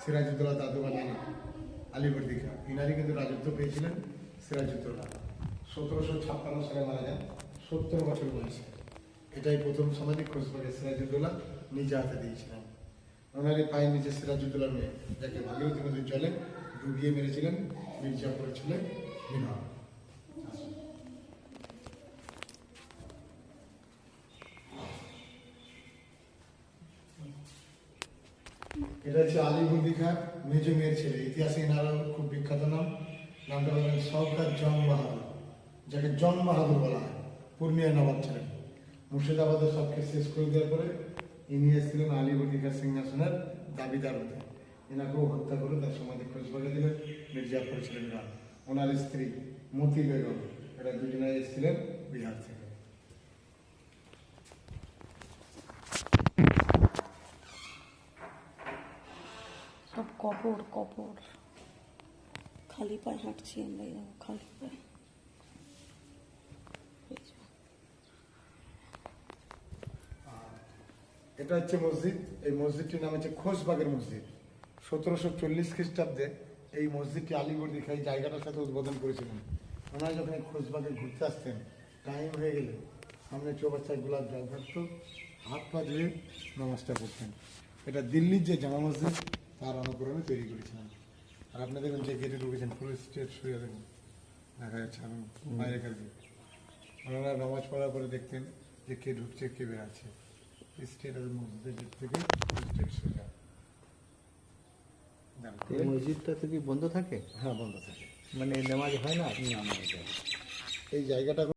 সিরাজউদ্দৌলা দাদু বা নানি আলীবর্দী খাঁ, ইনারই কিন্তু রাজত্ব পেয়েছিলেন সিরাজউদ্দৌলা। 1756 সালে মারা যান, 70 বছর বয়সে। এটাই প্রথম সমাধি খোঁজবাগে সিরাজউদ্দৌলা নিজে হাতে দিয়েছিলেন। ওনারই পায়ের নিচে সিরাজউদ্দৌলা মেয়ে, যাকে ভাগীরথী নদীর জলে ডুবিয়ে মেরেছিলেন মির্জাপুরের ছেলে বিনয়। এটা হচ্ছে আলীবর্দী খাঁ মেজ মেয়ের ছেলে। ইতিহাসে এনারও খুব বিখ্যাত নাম, নামটা বললেন সরকার জং বাহাদুর, যাকে জং বাহাদুর বলা হয়। পূর্ণিয়ার নবাব ছিলেন। মুর্শিদাবাদের সবকে শেষ করে দেওয়ার পরে ইনি এসেছিলেন আলীবর্দী খাঁ সিংহাসনের দাবিদার হতে। এনাকেও হত্যা করে তার সমাধি খোঁজবাগে দিলেন মির্জাপুর ছিলেন রাম। ওনার স্ত্রী মতি বেগম, এরা দুজনে এসেছিলেন বিহার থেকে। সব কবর কবর, খালি পায়ে হাঁটছি আমরা, এরকম খালি পায়ে। এটা হচ্ছে মসজিদ। এই মসজিদটির নাম হচ্ছে খোশবাগের মসজিদ। 1740 খ্রিস্টাব্দে এই মসজিদটি আলীবর্দী খাঁ এই জায়গাটার সাথে উদ্বোধন করেছিলেন। ওনারা যখন এই খোশবাগে ঘুরতে আসতেন, টাইম হয়ে গেলে সামনে চৌবাচ্চায় গোলাপ জল থাকতো, হাত পা ধুয়ে নামাজটা পড়তেন। এটা দিল্লির যে জামা মসজিদ তার অনুকরণে তৈরি করেছিলেন। আর আপনি দেখুন যে গেটে ঢুকেছেন পুরো স্ট্রেট শুয়ে দেখুন, দেখা যাচ্ছে আমি বাইরে গেলে ওনারা নামাজ পড়ার পরে দেখতেন যে কে ঢুকছে কে বেরাচ্ছে। স্টেটের মসজিদের থেকে স্টেট সোজা। এই মসজিদটা তো কি বন্ধ থাকে? হ্যাঁ, বন্ধ থাকে। মানে নামাজ হয় না? এই জায়গাটা